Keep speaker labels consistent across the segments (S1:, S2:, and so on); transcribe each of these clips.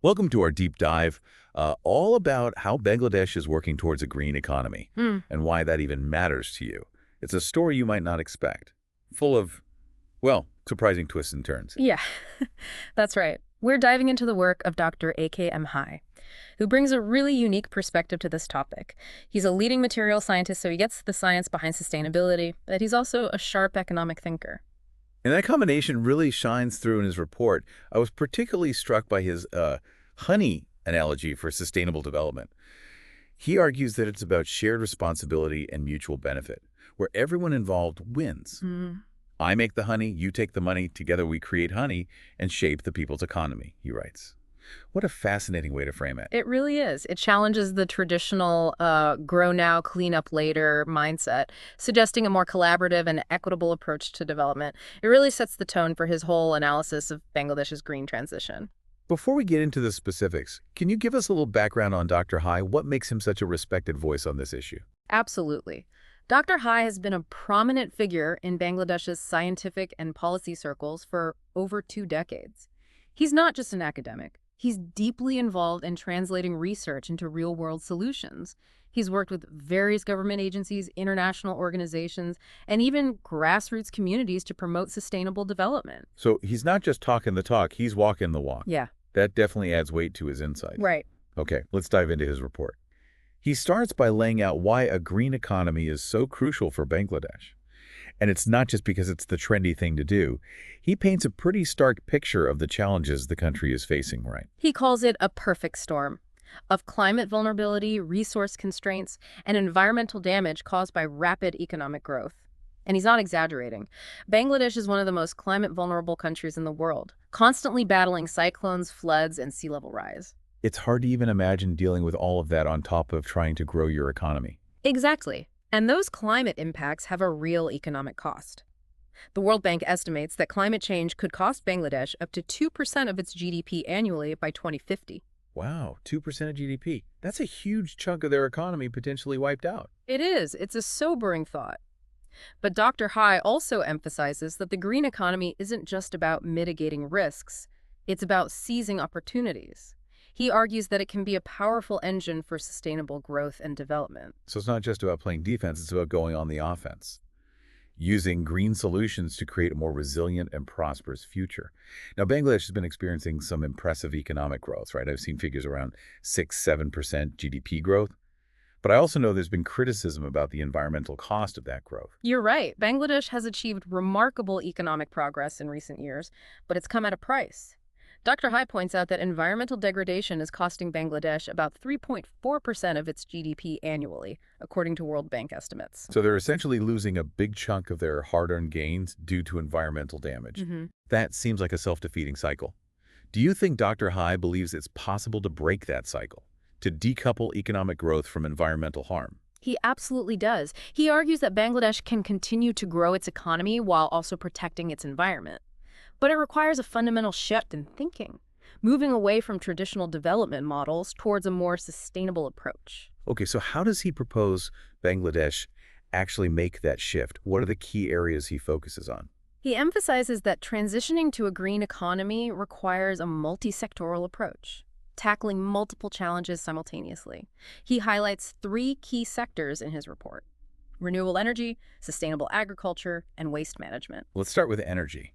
S1: Welcome to our deep dive, all about how Bangladesh is working towards a green economy
S2: Hmm.
S1: and why that even matters to you. It's a story you might not expect, full of, well, surprising twists and turns.
S2: Yeah, that's right. We're diving into the work of Dr. A.K.M. Hai, who brings a really unique perspective to this topic. He's a leading material scientist, so he gets the science behind sustainability, but he's also a sharp economic thinker.
S1: And that combination really shines through in his report. I was particularly struck by his honey analogy for sustainable development. He argues that it's about shared responsibility and mutual benefit, where everyone involved wins.
S2: Mm.
S1: I make the honey, you take the money, together we create honey and shape the people's economy, he writes. What a fascinating way to frame it.
S2: It really is. It challenges the traditional grow now, clean up later mindset, suggesting a more collaborative and equitable approach to development. It really sets the tone for his whole analysis of Bangladesh's green transition.
S1: Before we get into the specifics, can you give us a little background on Dr. Hai? What makes him such a respected voice on this issue?
S2: Absolutely. Dr. Hai has been a prominent figure in Bangladesh's scientific and policy circles for over 2 decades. He's not just an academic. He's deeply involved in translating research into real-world solutions. He's worked with various government agencies, international organizations, and even grassroots communities to promote sustainable development.
S1: So he's not just talking the talk, he's walking the walk.
S2: Yeah,
S1: That definitely adds weight to his insights.
S2: right.
S1: Okay, let's dive into his report. He starts by laying out why a green economy is so crucial for Bangladesh. And it's not just because it's the trendy thing to do. He paints a pretty stark picture of the challenges the country is facing, right?
S2: He calls it a perfect storm of climate vulnerability, resource constraints, and environmental damage caused by rapid economic growth. And he's not exaggerating. Bangladesh is one of the most climate vulnerable countries in the world, constantly battling cyclones, floods, and sea level rise.
S1: It's hard to even imagine dealing with all of that on top of trying to grow your economy.
S2: Exactly. And those climate impacts have a real economic cost. The World Bank estimates that climate change could cost Bangladesh up to 2% of its GDP annually by 2050.
S1: Wow, 2% of GDP. That's a huge chunk of their economy potentially wiped out.
S2: It is. It's a sobering thought. But Dr. Hai also emphasizes that the green economy isn't just about mitigating risks, it's about seizing opportunities. He argues that it can be a powerful engine for sustainable growth and development.
S1: So it's not just about playing defense, it's about going on the offense, using green solutions to create a more resilient and prosperous future. Now, Bangladesh has been experiencing some impressive economic growth, right? I've seen figures around 6–7% GDP growth. But I also know there's been criticism about the environmental cost of that growth.
S2: You're right. Bangladesh has achieved remarkable economic progress in recent years, but it's come at a price. Dr. Hai points out that environmental degradation is costing Bangladesh about 3.4% of its GDP annually, according to World Bank estimates.
S1: So they're essentially losing a big chunk of their hard-earned gains due to environmental damage. That seems like a self-defeating cycle. Do you think Dr. Hai believes it's possible to break that cycle, to decouple economic growth from environmental harm?
S2: He absolutely does. He argues that Bangladesh can continue to grow its economy while also protecting its environment. But it requires a fundamental shift in thinking, moving away from traditional development models towards a more sustainable approach.
S1: Okay, so how does he propose Bangladesh actually make that shift? What are the key areas he focuses on?
S2: He emphasizes that transitioning to a green economy requires a multi-sectoral approach, tackling multiple challenges simultaneously. He highlights 3 key sectors in his report: renewable energy, sustainable agriculture, and waste management.
S1: Let's start with energy.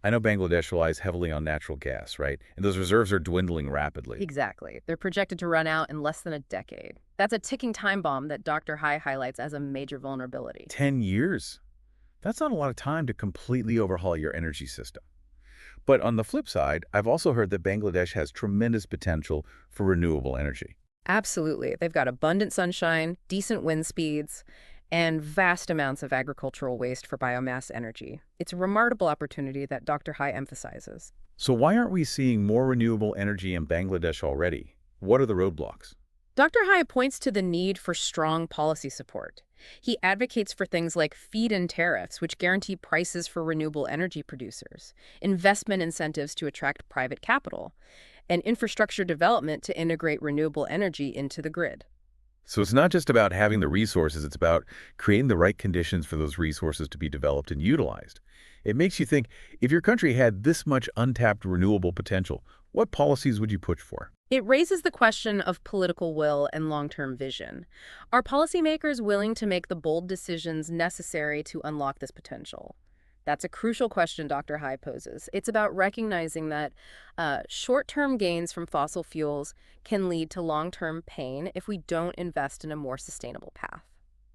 S1: I know Bangladesh relies heavily on natural gas, right? And those reserves are dwindling rapidly.
S2: Exactly. They're projected to run out in less than a decade. That's a ticking time bomb that Dr. Hai highlights as a major vulnerability.
S1: 10 years? That's not a lot of time to completely overhaul your energy system. But on the flip side, I've also heard that Bangladesh has tremendous potential for renewable energy.
S2: Absolutely. They've got abundant sunshine, decent wind speeds, and vast amounts of agricultural waste for biomass energy. It's a remarkable opportunity that Dr. Hai emphasizes.
S1: So why aren't we seeing more renewable energy in Bangladesh already? What are the roadblocks?
S2: Dr. Hai points to the need for strong policy support. He advocates for things like feed-in tariffs, which guarantee prices for renewable energy producers, investment incentives to attract private capital, and infrastructure development to integrate renewable energy into the grid.
S1: So it's not just about having the resources, it's about creating the right conditions for those resources to be developed and utilized. It makes you think, if your country had this much untapped renewable potential, what policies would you push for?
S2: It raises the question of political will and long-term vision. Are policymakers willing to make the bold decisions necessary to unlock this potential? That's a crucial question Dr. High poses. It's about recognizing that short-term gains from fossil fuels can lead to long-term pain if we don't invest in a more sustainable path.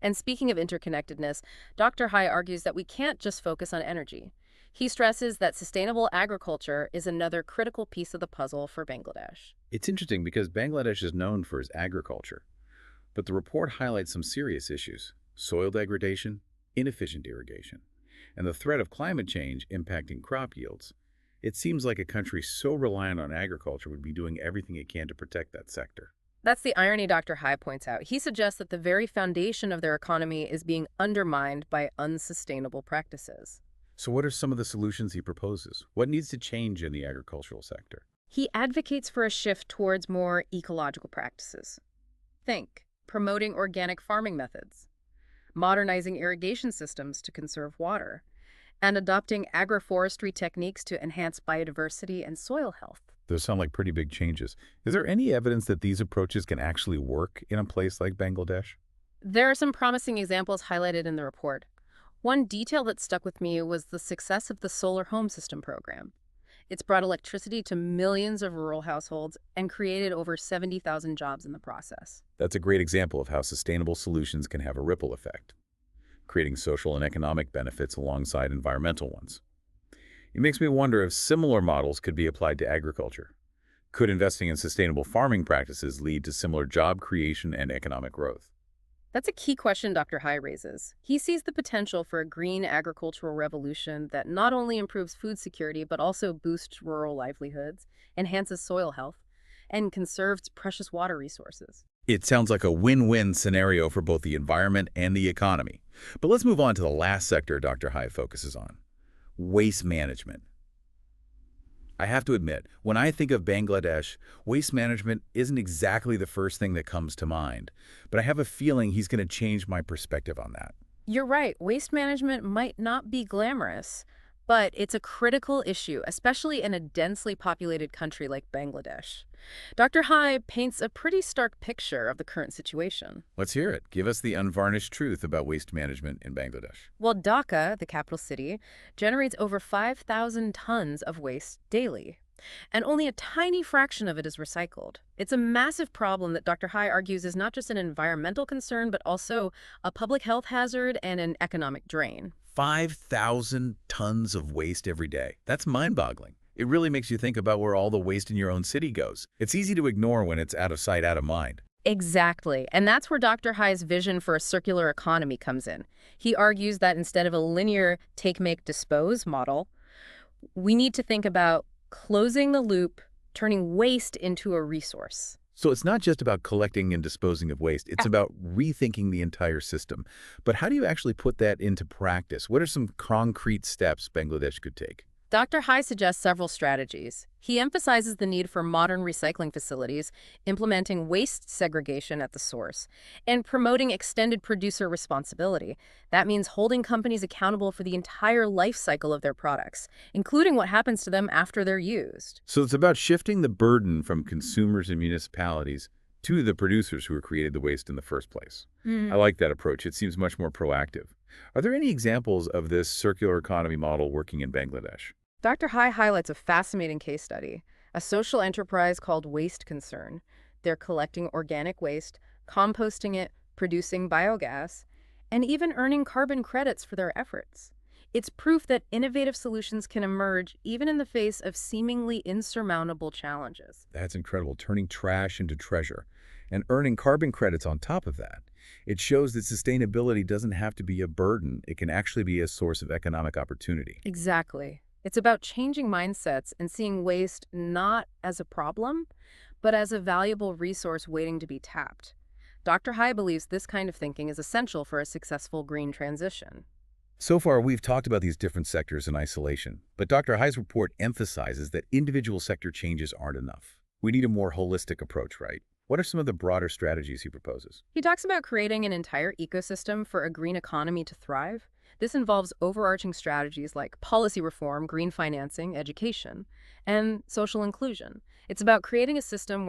S2: And speaking of interconnectedness, Dr. High argues that we can't just focus on energy. He stresses that sustainable agriculture is another critical piece of the puzzle for Bangladesh.
S1: It's interesting because Bangladesh is known for its agriculture, but the report highlights some serious issues: soil degradation, inefficient irrigation, and the threat of climate change impacting crop yields. It seems like a country so reliant on agriculture would be doing everything it can to protect that sector.
S2: That's the irony Dr. High points out. He suggests that the very foundation of their economy is being undermined by unsustainable practices.
S1: So what are some of the solutions he proposes? What needs to change in the agricultural sector?
S2: He advocates for a shift towards more ecological practices. Think, promoting organic farming methods, modernizing irrigation systems to conserve water, and adopting agroforestry techniques to enhance biodiversity and soil health.
S1: Those sound like pretty big changes. Is there any evidence that these approaches can actually work in a place like Bangladesh?
S2: There are some promising examples highlighted in the report. One detail that stuck with me was the success of the solar home system program. It's brought electricity to millions of rural households and created over 70,000 jobs in the process.
S1: That's a great example of how sustainable solutions can have a ripple effect, creating social and economic benefits alongside environmental ones. It makes me wonder if similar models could be applied to agriculture. Could investing in sustainable farming practices lead to similar job creation and economic growth?
S2: That's a key question Dr. High raises. He sees the potential for a green agricultural revolution that not only improves food security but also boosts rural livelihoods, enhances soil health, and conserves precious water resources.
S1: It sounds like a win-win scenario for both the environment and the economy. But let's move on to the last sector Dr. Hyde focuses on: waste management. I have to admit, when I think of Bangladesh, waste management isn't exactly the first thing that comes to mind, but I have a feeling he's going to change my perspective on that.
S2: You're right, waste management might not be glamorous, but it's a critical issue, especially in a densely populated country like Bangladesh. Dr. High paints a pretty stark picture of the current situation.
S1: Let's hear it. Give us the unvarnished truth about waste management in Bangladesh.
S2: Well, Dhaka, the capital city, generates over 5,000 tons of waste daily, and only a tiny fraction of it is recycled. It's a massive problem that Dr. High argues is not just an environmental concern, but also a public health hazard and an economic drain.
S1: 5,000 tons of waste every day. That's mind-boggling. It really makes you think about where all the waste in your own city goes. It's easy to ignore when it's out of sight, out of mind.
S2: Exactly. And that's where Dr. High's vision for a circular economy comes in. He argues that instead of a linear take, make, dispose model, we need to think about closing the loop, turning waste into a resource.
S1: So it's not just about collecting and disposing of waste. It's about rethinking the entire system. But how do you actually put that into practice? What are some concrete steps Bangladesh could take?
S2: Dr. High suggests several strategies. He emphasizes the need for modern recycling facilities, implementing waste segregation at the source, and promoting extended producer responsibility. That means holding companies accountable for the entire life cycle of their products, including what happens to them after they're used.
S1: So it's about shifting the burden from consumers and municipalities to the producers who created the waste in the first place. I like that approach. It seems much more proactive. Are there any examples of this circular economy model working in Bangladesh?
S2: Dr. High highlights a fascinating case study, a social enterprise called Waste Concern. They're collecting organic waste, composting it, producing biogas, and even earning carbon credits for their efforts. It's proof that innovative solutions can emerge even in the face of seemingly insurmountable challenges.
S1: That's incredible, turning trash into treasure and earning carbon credits on top of that. It shows that sustainability doesn't have to be a burden. It can actually be a source of economic opportunity.
S2: Exactly. It's about changing mindsets and seeing waste not as a problem, but as a valuable resource waiting to be tapped. Dr. High believes this kind of thinking is essential for a successful green transition.
S1: So far, we've talked about these different sectors in isolation, but Dr. High's report emphasizes that individual sector changes aren't enough. We need a more holistic approach, right? What are some of the broader strategies he proposes?
S2: He talks about creating an entire ecosystem for a green economy to thrive. This involves overarching strategies like policy reform, green financing, education, and social inclusion. It's about creating a system